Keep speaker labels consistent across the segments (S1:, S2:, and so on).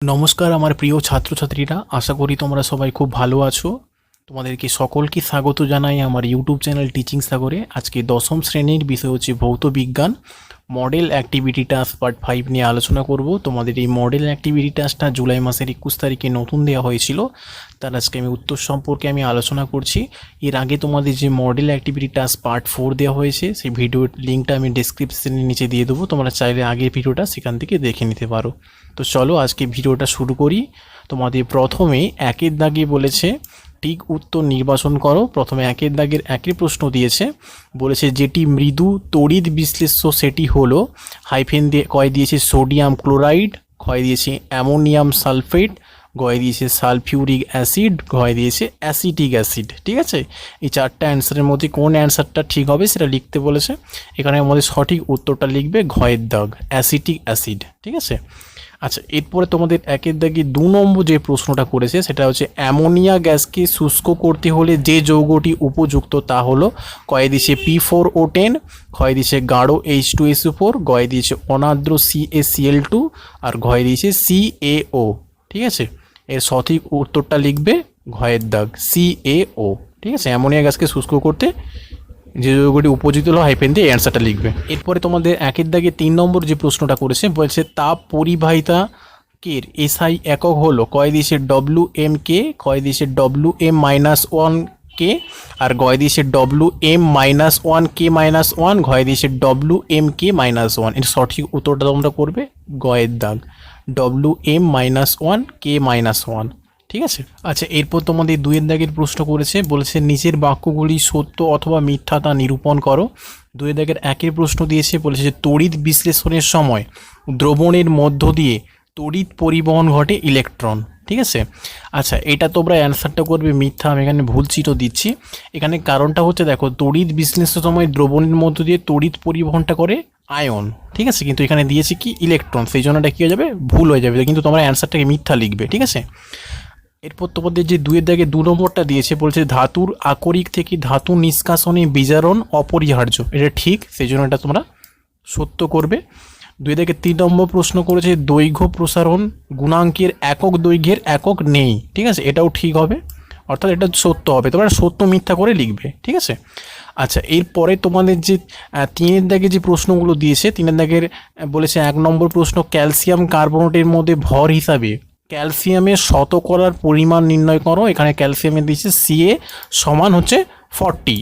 S1: নমস্কার আমার প্রিয় ছাত্রছাত্রীরা, আশা করি তোমরা সবাই খুব ভালো আছো। তোমাদেরকে সকলকে স্বাগত জানাই আমার ইউটিউব চ্যানেল টিচিং সাগরে। আজকে দশম শ্রেণীর বিষয় হচ্ছে ভৌত বিজ্ঞান, মডেল অ্যাক্টিভিটি টাস্ক পার্ট 5 নিয়ে আলোচনা করব। তোমাদের এই মডেল অ্যাক্টিভিটি টাস্কটা জুলাই মাসের 21 তারিখে নতুন দেওয়া হয়েছিল, তার আজকে আমি উত্তর সম্পর্কে আলোচনা করছি। এর আগে তোমাদের যে মডেল অ্যাক্টিভিটি টাস্ক পার্ট 4 দেওয়া হয়েছে, সেই ভিডিওর লিঙ্কটা আমি ডেসক্রিপশনের নিচে দিয়ে দেবো, তোমরা চাইলে আগের ভিডিওটা সেখান থেকে দেখে নিতে পারো। তো চলো আজকে ভিডিওটা শুরু করি। তোমাদের প্রথমে একের দাগে বলেছে ঠিক উত্তর নির্বাচন করো। প্রথমে একের দাগের একই প্রশ্ন দিয়েছে, বলেছে যেটি মৃদু তড়িৎ বিশ্লেষ্য সেটি হলো, হাইফেন দিয়ে কয় দিয়েছে সোডিয়াম ক্লোরাইড, ক্ষয় দিয়েছে অ্যামোনিয়াম সালফেট, গয়ে দিয়েছে সালফিউরিক অ্যাসিড, গয়ে দিয়েছে অ্যাসিটিক অ্যাসিড। ঠিক আছে, এই চারটা অ্যান্সারের মধ্যে কোন অ্যান্সারটা ঠিক হবে সেটা লিখতে বলেছে। এখানে আমাদের সঠিক উত্তরটা লিখবে ঘয়ের দাগ, অ্যাসিটিক অ্যাসিড। ঠিক আছে, আচ্ছা এরপরে তোমাদের একের দাগে 2 নম্বর যে প্রশ্নটা করেছে সেটা হচ্ছে অ্যামোনিয়া গ্যাসকে শুষ্ক করতে হলে যে যৌগটি উপযুক্ত তা হলো, কয়ে দিয়েছে P4O10, ক্ষয় দিয়েছে গাঢ় H2SO4, গয়ে দিয়েছে অনার্দ্র CaCl2 আর ঘয়ে দিয়েছে CaO। ঠিক আছে, এর সঠিক উত্তরটা লিখবে ঘয়ের দাগ CaO। ঠিক আছে, অ্যামোনিয়া গ্যাসকে শুষ্ক করতে যে যৌগটি উপযুক্ত হলো হাইফেন দিয়ে অ্যান্সারটা লিখবে। এরপরে তোমাদের একের দাগে 3 নম্বর যে প্রশ্নটা করেছে, বলছে তাপ পরিবাহিতা কের এসআই একক হলো, কয় দিয়েছে WM_K, কয় দিয়েছে WM-1K আর গয় দিয়েছে WM-1K-1, ঘয় দিয়েছে WM-K-1। এর সঠিক উত্তরটা তোমরা করবে গয়ের দাগ WM-1K-1। ঠিক আছে, আচ্ছা এরপর তোমাদের 2 দাগের প্রশ্ন করেছে, বলেছে নিচের বাক্যগুলি সত্য অথবা মিথ্যা তা নিরূপণ করো। 2 দাগের একের প্রশ্ন দিয়েছে, বলেছে যে তড়িৎ বিশ্লেষণের সময় দ্রবণের মধ্য দিয়ে তড়িৎ পরিবহন ঘটে ইলেকট্রন। ঠিক আছে, আচ্ছা এটা তোমরা অ্যান্সারটা করবে মিথ্যা। আমি এখানে ভুল চিহ্ন দিচ্ছি। এখানে কারণটা হচ্ছে দেখো, তড়িৎ বিশ্লেষণের সময় দ্রবণের মধ্য দিয়ে তড়িৎ পরিবহনটা করে আয়ন। ঠিক আছে, কিন্তু এখানে দিয়েছে কি ইলেকট্রন, সেই জন্য এটা কী হয়ে যাবে, ভুল হয়ে যাবে, কিন্তু তোমরা অ্যান্সারটাকে মিথ্যা লিখবে। ঠিক আছে, এরপর তোমাদের যে 2 দাগে 2 নম্বরটা দিয়েছে, বলছে ধাতুর আকরিক থেকে ধাতু নিষ্কাশনে বিজারণ অপরিহার্য। এটা ঠিক, সেই জন্য এটা তোমরা সত্য করবে। 2 দাগে 3 নম্বর প্রশ্ন করেছে দৈর্ঘ্য প্রসারণ গুণাঙ্কের একক দৈর্ঘ্যের একক নেই। ঠিক আছে, এটাও ঠিক হবে, অর্থাৎ এটা সত্য হবে, তোমরা সত্য মিথ্যা করে লিখবে। ঠিক আছে, আচ্ছা এরপরে তোমাদের যে 3 দাগে যে প্রশ্নগুলো দিয়েছে, 3 দাগের বলেছে 1 নম্বর প্রশ্ন ক্যালসিয়াম কার্বনেটের মধ্যে ভর হিসাবে ক্যালসিয়ামের শতকরার পরিমাণ নির্ণয় করো। এখানে ক্যালসিয়ামের দিয়েছে Ca সমান হচ্ছে 40।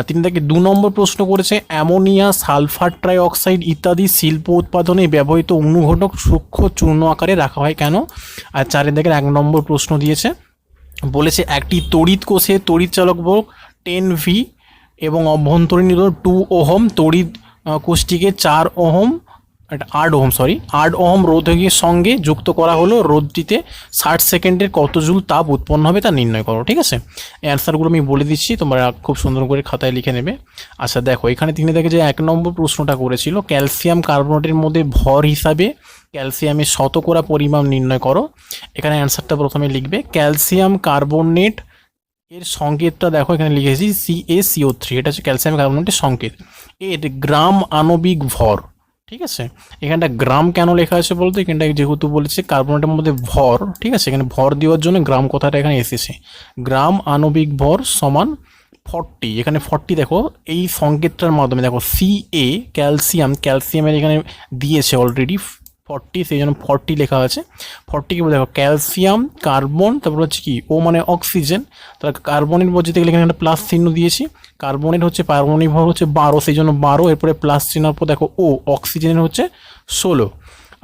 S1: 3 দাগে 2 নম্বর প্রশ্ন করেছে অ্যামোনিয়া সালফার ট্রাই অক্সাইড ইত্যাদি শিল্প উৎপাদনে ব্যবহৃত অনুঘটক সূক্ষ্ম চূর্ণ আকারে রাখা হয় কেন। আর 4 দাগের 1 নম্বর প্রশ্ন দিয়েছে, বলেছে একটি তড়িৎ কোষে তড়িৎ চালক বল 10V এবং অভ্যন্তরীণ রোধ 2 ওহম, তড়িৎ কোষটিকে 8 ওহম রোধকের সঙ্গে যুক্ত করা হলো, রোধটিতে 60 সেকেন্ডের কত জুল তাপ উৎপন্ন হবে তা নির্ণয় করো। ঠিক আছে, অ্যান্সারগুলো আমি বলে দিচ্ছি, তোমরা খুব সুন্দর করে খাতায় লিখে নেবে। আচ্ছা দেখো, এখানে 3 দাগে যে 1 নম্বর প্রশ্নটা করেছিল ক্যালসিয়াম কার্বনেটের মধ্যে ভর হিসাবে ক্যালসিয়ামের শতকরা পরিমাণ নির্ণয় করো। এখানে অ্যান্সারটা প্রথমে লিখবে ক্যালসিয়াম কার্বনেট এর সংকেতটা দেখো, এখানে লিখেছি CaCO3, এটা হচ্ছে ক্যালসিয়াম কার্বনেটের সংকেত। এর গ্রাম আণবিক ভর। ঠিক আছে, এখানটা গ্রাম কেন লেখা আছে বলতো, এখানটা যেহেতু বলেছে কার্বনেটের মধ্যে ভর, ঠিক আছে, এখানে ভর দেওয়ার জন্য গ্রাম কথাটা এখানে এসেছে। গ্রাম আণবিক ভর সমান 40। এখানে 40 দেখো এই সংকেতটার মাধ্যমে দেখো ক্যালসিয়ামের এখানে দিয়েছে অলরেডি 40, সেই জন্য 40 লেখা আছে। 40কে বলে দেখো ক্যালসিয়াম কার্বন, তারপর হচ্ছে কি ও মানে অক্সিজেন, তাহলে কার্বনের বলতে গেলে এখানে একটা প্লাস চিহ্ন দিয়েছি। কার্বনের হচ্ছে পারমাণবিক ভর হচ্ছে 12, সেই জন্য 12, এরপরে প্লাস চিহ্নের পর দেখো ও অক্সিজেনের হচ্ছে 16,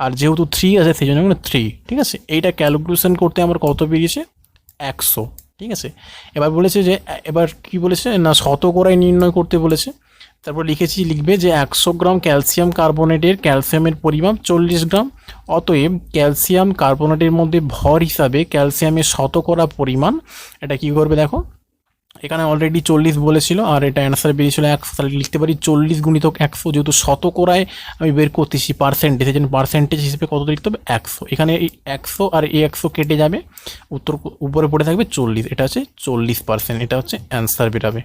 S1: আর যেহেতু 3 আছে সেই জন্য 3। ঠিক আছে, এইটা ক্যালকুলেশন করতে আমার কত বেরিয়েছে 100। ঠিক আছে, এবার বলেছে যে এবার কি বলেছে না শতকরায় নির্ণয় করতে বলেছে। তারপর লিখবে যে 100 গ্রাম ক্যালসিয়াম কার্বনেটের ক্যালসিয়ামের পরিমাণ 40 গ্রাম, অতএব ক্যালসিয়াম কার্বনেটের মধ্যে ভর হিসাবে ক্যালসিয়ামের শতকরা পরিমাণ, এটা কি করবে দেখো, এখানে অলরেডি 40 বলেছিল আর এটা অ্যান্সার বেরিয়েছিল 100, তাহলে লিখতে পারি 40 গুণিতক 100, যেহেতু শতকরায় আমি বের করতেছি পার্সেন্টেজ, এই জন্য পার্সেন্টেজ হিসেবে কত লিখতে হবে 100। এখানে এই 100 আর এই 100 কেটে যাবে, উত্তর উপরে পড়ে থাকবে 40, এটা হচ্ছে 40%, এটা হচ্ছে অ্যান্সার বেরাবে।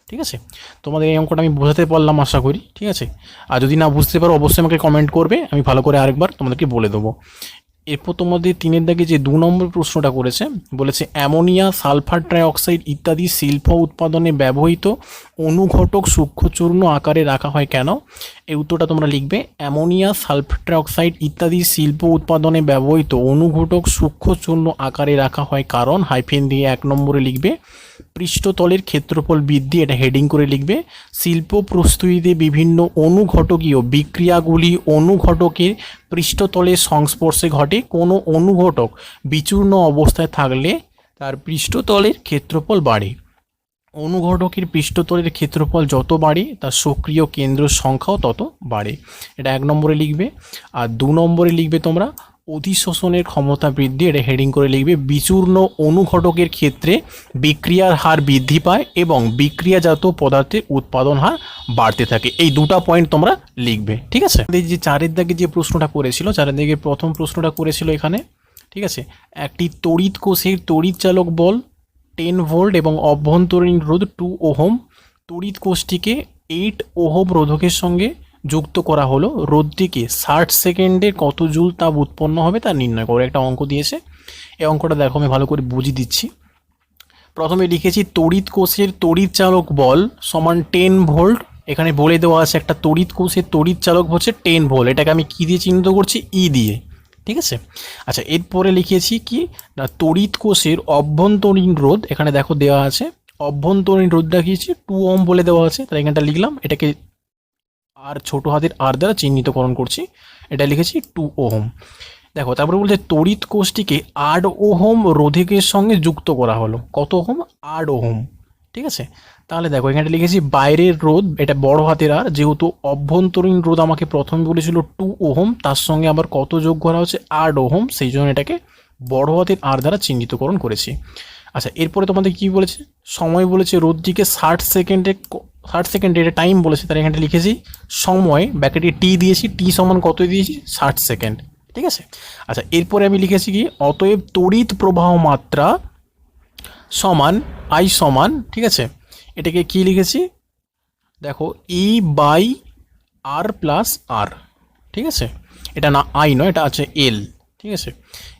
S1: ঠিক আছে, তোমাদের এই অঙ্কটা আমি বোঝাতে পারলাম আশা করি। ঠিক আছে, আর যদি না বুঝতে পারো অবশ্যই আমাকে কমেন্ট করবে, আমি ভালো করে আরেকবার তোমাদেরকে বলে দেবো। এরপর তোমাদের 3 দাগে যে 2 নম্বর প্রশ্নটা করেছে, বলেছে অ্যামোনিয়া, সালফার ট্রাইঅক্সাইড ইত্যাদি শিল্প উৎপাদনে ব্যবহৃত অনুঘটক সূক্ষ্মচূর্ণ আকারে রাখা হয় কেন? এই উত্তরটা তোমরা লিখবে, অ্যামোনিয়া, সালফার ট্রাইঅক্সাইড ইত্যাদি শিল্প উৎপাদনে ব্যবহৃত অনুঘটক সূক্ষ্মচূর্ণ আকারে রাখা হয় কারণ, হাইফেন দিয়ে 1 নম্বরে লিখবে পৃষ্ঠতলের ক্ষেত্রফল বৃদ্ধি, এটা হেডিং করে লিখবে। শিল্প প্রস্তুতিতে বিভিন্ন অনুঘটকীয় বিক্রিয়াগুলি অনুঘটকের পৃষ্ঠতলের সংস্পর্শে ঘটে। কোনো অনুঘটক বিচূর্ণ অবস্থায় থাকলে তার পৃষ্ঠতলের ক্ষেত্রফল বাড়ে। অনুঘটকের পৃষ্ঠতলের ক্ষেত্রফল যত বাড়ে তার সক্রিয় কেন্দ্রের সংখ্যাও তত বাড়ে। এটা 1 নম্বরে লিখবে। আর 2 নম্বরে লিখবে তোমরা অধিশোষণের ক্ষমতা বৃদ্ধি, এটা হেডিং করে লিখবে বিচূর্ণ অনুঘটকের ক্ষেত্রে বিক্রিয়ার হার বৃদ্ধি পায় এবং বিক্রিয়াজাত পদার্থের উৎপাদন হার বাড়তে থাকে। এই 2টা পয়েন্ট তোমরা লিখবে, ঠিক আছে। এই যে 4 দাগে যে প্রশ্নটা করেছিল, 4 দাগের প্রথম প্রশ্নটা করেছিল এখানে, ঠিক আছে, একটি তড়িৎ কোষের তড়িৎ চালক বল 10 ভোল্ট এবং অভ্যন্তরীণ রোধ 2 ওহম, তড়িৎ কোষটিকে 8 ওহম রোধকের সঙ্গে যুক্ত করা হলো। রোধটিকে 60 সেকেন্ডে কত জুল তাপ উৎপন্ন হবে তা নির্ণয় করে একটা অঙ্ক দিয়েছে। এই অঙ্কটা দেখো আমি ভালো করে বুঝিয়ে দিচ্ছি। প্রথমে লিখেছি তড়িৎ কোষের তড়িৎ চালক বল সমান 10 ভোল্ট। এখানে বলে দেওয়া আছে একটা তড়িৎ কোষের তড়িৎ চালক হচ্ছে 10 ভোল্ট, এটাকে আমি কী দিয়ে চিহ্নিত করছি? ই দিয়ে, ঠিক আছে। আচ্ছা, এরপরে লিখেছি কি না তড়িৎ কোষের অভ্যন্তরীণ রোধ, এখানে দেখো দেওয়া আছে অভ্যন্তরীণ রোধটা কি 2 ওহম বলে দেওয়া আছে, তাই এখানটা লিখলাম। এটাকে আর ছোট হাতের আর দ্বারা চিহ্নিতকরণ করছি, এটা লিখেছি 2 ওহম। দেখো তারপরে বলছে তড়িৎ কোষটিকে 8 ওহম রোধকের সঙ্গে যুক্ত করা হলো। কত ওহম? 8 ওহম, ঠিক আছে। তাহলে দেখো এখানে লিখেছি বাইরের রোধ, এটা বড় হাতের আর, যেহেতু অভ্যন্তরীণ রোধ আমাকে প্রথমে বলেছিল 2 ওহম, তার সঙ্গে আবার কত যোগ করা হচ্ছে? 8 ওহম, সেই জন্য এটাকে বড় হাতের আর দ্বারা চিহ্নিতকরণ করেছি। আচ্ছা, এরপরে তোমাদের কি বলেছে? সময় বলেছে রোধটিকে 60 সেকেন্ডে এটা টাইম বলেছে, তাহলে এখানে লিখেছি সময়, ব্যাকেটে টি দিয়েছি, টি সমান কত দিয়েছি? 60 সেকেন্ড, ঠিক আছে। আচ্ছা, এরপরে আমি লিখেছি কি অতএব তড়িৎ প্রবাহ মাত্রা সমান আই সমান, ঠিক আছে, এটাকে কি লিখেছি? দেখো ই বাই আর প্লাস আর, ঠিক আছে। এটা না আই নয়, এটা আছে এল, ঠিক আছে।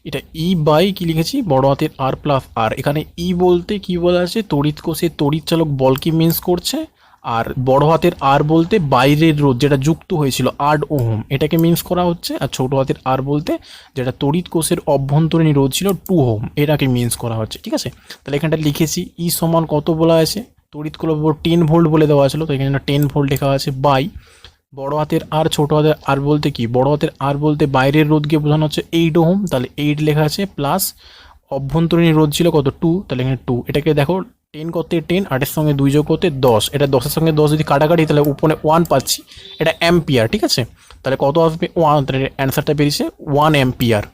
S1: এটা ই বাই কি লিখেছি? বড় হাতের আর প্লাস আর। এখানে ই বলতে কি বলা আছে? তড়িৎ কোষের তড়িৎ চালক বলকে মিন্স করছে, আর বড় হাতের আর বলতে বাইরের রোধ যেটা যুক্ত হয়েছিল 8 ওহম, এটাকে মিন্স করা হচ্ছে। আর ছোট হাতের আর বলতে যেটা তড়িৎ কোষের অভ্যন্তরীণ রোধ ছিল 2 ওহম, এটাকে মিন্স করা হচ্ছে, ঠিক আছে। তাহলে এখানটা লিখেছি ই সমান কত বলা আছে? তড়িৎ কোষ 10 ভোল্ট বলে দেওয়া ছিল, তো এখানে 10 ভোল্ট লেখা আছে বাই বড় হাতের আর, ছোট হাতের আর বলতে কি? বড় হাতের আর বলতে বাইরের রোধকে বোঝানো হচ্ছে 8 ওহম, তাহলে 8 লেখা আছে প্লাস অভ্যন্তরীণ রোধ ছিল কত? 2, তাহলে এখানে 2। এটাকে দেখো 10 করতে 10, 8-এর সঙ্গে 2 যোগ করতে 10, এটা 10-এর সঙ্গে 10 যদি কাটাকাটি তাহলে উপরে 1 পাচ্ছি, এটা অ্যাম্পিয়ার, ঠিক আছে। তাহলে কত আসবে? 1, তাহলে অ্যান্সারটা বেরিয়েছে 1 অ্যাম্পিয়ার,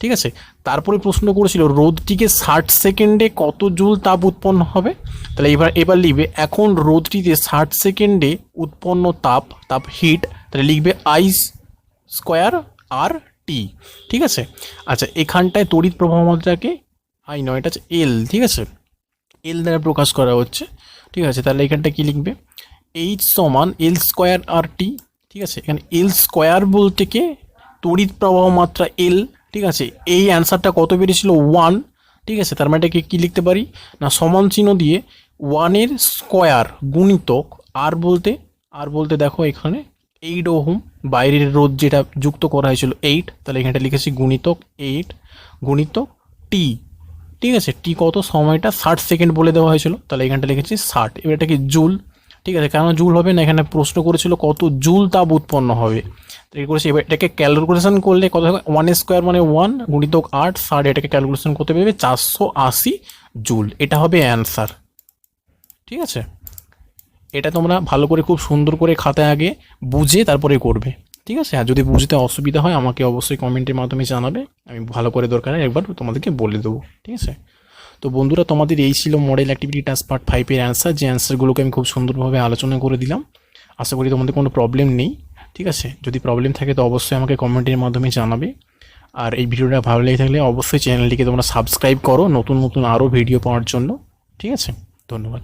S1: ঠিক আছে। তারপরে প্রশ্ন করেছিল রোধটিকে 60 সেকেন্ডে কত জুল তাপ উৎপন্ন হবে। তাহলে এবার লিখবে এখন রোধটিতে 60 সেকেন্ডে উৎপন্ন তাপ হিট, তাহলে লিখবে আই স্কোয়ার আর টি, ঠিক আছে। আচ্ছা, এখানটায় তড়িৎ প্রবাহ মাত্রাকে আই নয়, এটা হচ্ছে এল, ঠিক আছে, এল দ্বারা প্রকাশ করা হচ্ছে, ঠিক আছে। তাহলে এখানটা কি লিখবে? এইচ সমান এল স্কোয়ার আর টি, ঠিক আছে। এখানে এল স্কোয়ার বলতে কি? তড়িৎ প্রবাহ মাত্রা এল, ঠিক আছে। এই অ্যান্সারটা কত বেরিয়েছিল? 1, ঠিক আছে। তার মানে এটাকে কী লিখতে পারি না সমান চিহ্ন দিয়ে 1-এর স্কোয়ার গুণিতক আর বলতে দেখো এখানে 8 ওহম, বাইরের রোধ যেটা যুক্ত করা হয়েছিল 8, তাহলে এখানটা লিখেছি গুণিতক 8 গুণিতক টি, ঠিক আছে। টি কত? সময়টা 60 সেকেন্ড বলে দেওয়া হয়েছিল, তাহলে এখানটা লিখেছি 60। এবার এটাকে জুল, ঠিক আছে। কেন জুল হবে না? এখানে প্রশ্ন করেছিল কত জুল তাপ উৎপন্ন হবে, তাই করেছি। এবার এটাকে ক্যালকুলেশন করলে কত হবে? 1 স্কোয়ার মানে 1 গুণিতক 8 60, এটাকে ক্যালকুলেশন করতে পারবে 480 জুল, এটা হবে অ্যান্সার, ঠিক আছে। এটা তোমরা ভালো করে খুব সুন্দর করে খাতায় আগে বুঝে তারপরে করবে, ঠিক আছে। আর যদি বুঝতে অসুবিধা হয় আমাকে অবশ্যই কমেন্টের মাধ্যমে জানাবে, আমি ভালো করে দরকার একবার তোমাদেরকে বলে দেবো, ঠিক আছে। তো বন্ধুরা, তোমাদের এই ছিল মডেল অ্যাক্টিভিটি টাস্ক পার্ট 5-এর অ্যান্সার, যে অ্যান্সারগুলোকে আমি খুব সুন্দরভাবে আলোচনা করে দিলাম। আশা করি তোমাদের কোনো প্রবলেম নেই, ঠিক আছে। যদি প্রবলেম থাকে তো অবশ্যই আমাকে কমেন্টের মাধ্যমে জানাবে। আর এই ভিডিওটা ভালো লেগে থাকলে অবশ্যই চ্যানেলটিকে তোমরা সাবস্ক্রাইব করো নতুন নতুন আরও ভিডিও পাওয়ার জন্য, ঠিক আছে। ধন্যবাদ।